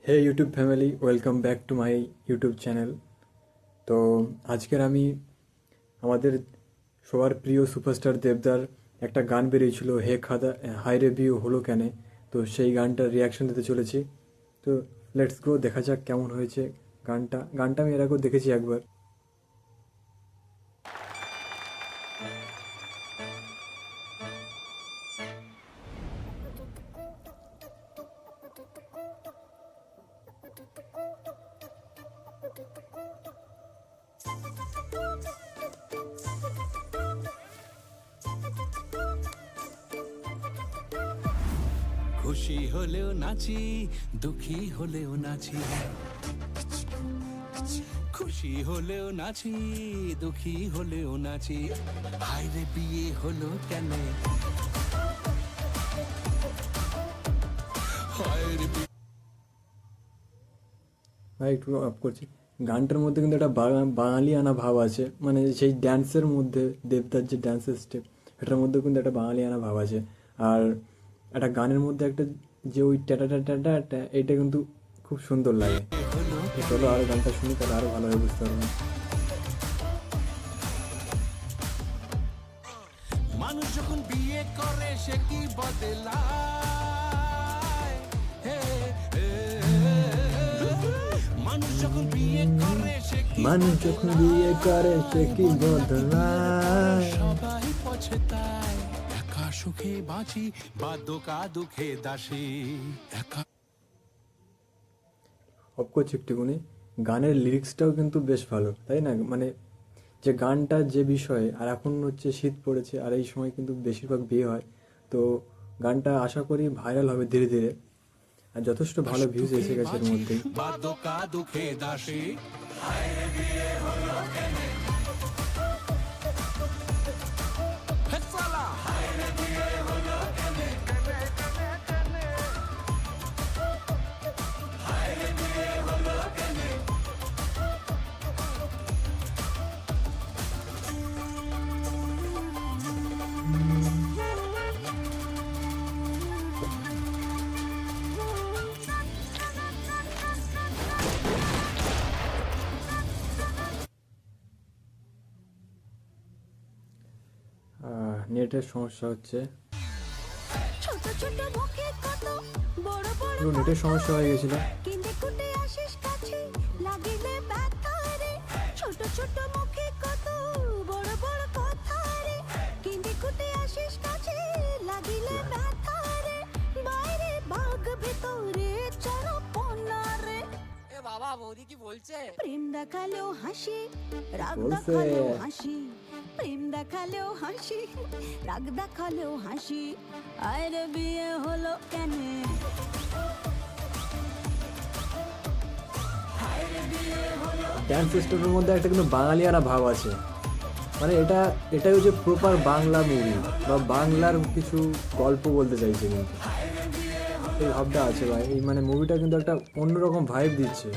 Hey YouTube family, welcome back to my YouTube channel. তো আজকের আমি আমাদের সবার প্রিয় সুপারস্টার দেবদার একটা গান বেরিয়েছিল, হে খাদা হাই রে বিউ হলো কেনে। তো সেই গানটার রিয়াকশন দিতে চলেছি। তো লেটস গো, দেখা যাক কেমন হয়েছে গানটা আমি এর আগেও দেখেছি একবার। খুশি হলেও নাচি, দুঃখী হলেও নাচি, খুশি হলেও নাচি, দুঃখী হলেও নাচি। হায়রে বিয়ে হলো কেন, হায়রে ভাই একটু অফ করছি। গানটার মধ্যে কিন্তু একটা বাঙালি আনা ভাব আছে, মানে সেই ড্যান্সের মধ্যে দেবদার যে ড্যান্সের স্টেপ, এটার মধ্যে কিন্তু একটা বাঙালি আনা ভাব আছে। আর একটা গানের মধ্যে একটা যে ওই ট্যাটা ট্যাটা ট্যাটা, এটা কিন্তু খুব সুন্দর লাগে। হলো তো চলো আরও গানটা শুনি, তাহলে আরও ভালোভাবে বুঝতে পারবো। মানুষ যখন বিয়ে করে সে কি বদলায়, হে, হে, মানুষ যখন বিয়ে করে সে কি মানুষ যখন বিয়ে করে সে কি বদলায়। সবাই পছতায়, একা সুখে বাঁচি বা দোকা দুঃখে দাসী, একা। অফ করছি একটুখানি। গানের লিরিক্সটাও কিন্তু বেশ ভালো, তাই না? মানে যে গানটা যে বিষয়ে, আর এখন হচ্ছে শীত পড়েছে, আর এই সময় কিন্তু বেশিরভাগ বিয়ে হয়। তো গানটা আশা করি ভাইরাল হবে ধীরে ধীরে, আর যথেষ্ট ভালো ভিউজ এসে গেছে এর মধ্যেই। বা দোকা দুঃখে দাসী। হে সালা! নেটের সমস্যা হচ্ছে, ছোট ছোট মুখে কত বড় বড় পুরো নেটের সমস্যা হয়ে গেছিল। কিনে কুটে আসিস কাছে লাগিলে ব্যথা রে। ছোট ছোট মুখে কত বড় বড় কথা রে, কিনে কুটে আসিস কাছে লাগিলে ব্যথা রে। বাইরে বাঘ ভেতরে চরপনা রে। এ বাবা বৌদি কি বলছে? প্রেম দেখালেও হাসি, রাগ বলছে। দেখালেও হাসি। প্রেম দেখালেও হাসি, রাগ দেখালেও হাসি। আরে বিয়ে হলো কেন? ড্যান্স স্টেপের মধ্যে একটা কিন্তু বাঙালিয়ানা ভাব আছে, মানে এটাই হচ্ছে প্রপার বাংলা মুভি বা বাংলার কিছু গল্প বলতে চাইছে কিন্তু, এই ভাবটা আছে ভাই। এই মানে মুভিটা কিন্তু একটা অন্যরকম ভাইব দিচ্ছে।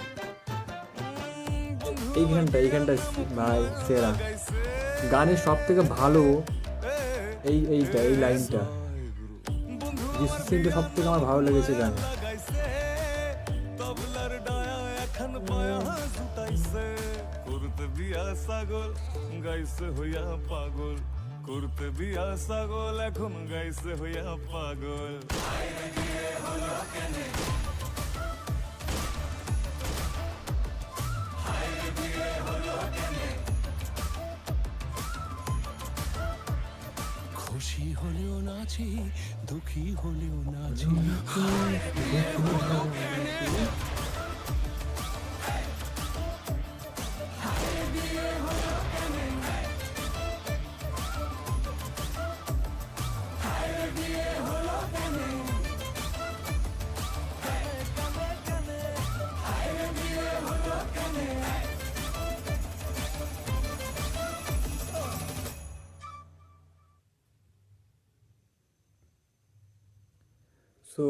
এইখানটা ভাই সেরা, গানের সব থেকে ভালো এই লাইনটা, যিশু সিনটা সব থেকে আমার ভালো লেগেছে গানে। তবলার ডায়া এখন পায়া জুটাইছে, করতে বিয়া ছাগল গাইছে হইয়া পাগল, করতে বিয়া ছাগল এখন গাইছে হইয়া পাগল। খুশি হলেও নাচি, দুঃখী হলেও নাচি। সো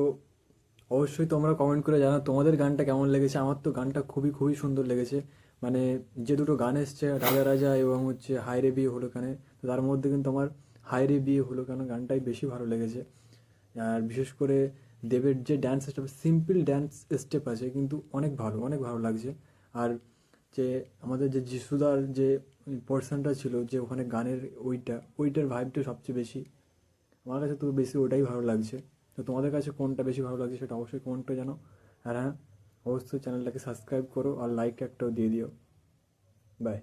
অবশ্যই তোমরা কমেন্ট করে জানাও তোমাদের গানটা কেমন লেগেছে। আমার তো গানটা খুবই খুবই সুন্দর লেগেছে। মানে যে দুটো গান এসছে, রাজা রাজা এবং হচ্ছে হায় রে বিয়ে হলো কেন, তো তার মধ্যে কিন্তু আমার হায় রে বিয়ে হলো কেন গানটাই বেশি ভালো লেগেছে। আর বিশেষ করে দেবের যে dance step, simple dance step আছে কিন্তু অনেক ভালো, অনেক ভালো লাগছে। আর যে আমাদের যে যিশুদার যে পোর্শনটা ছিল, যে ওখানে গানের ওইটার ভাইবটা সবচেয়ে বেশি আমার কাছে, তো বেশি ওটাই ভালো লাগছে। তো তোমাদের কাছে কোনটা বেশি ভালো লাগছে সেটা অবশ্যই কমেন্ট করে জানাও। আর হ্যাঁ, অবশ্যই চ্যানেলটাকে সাবস্ক্রাইব করো আর লাইক একটাও দিয়ে দিও। বাই।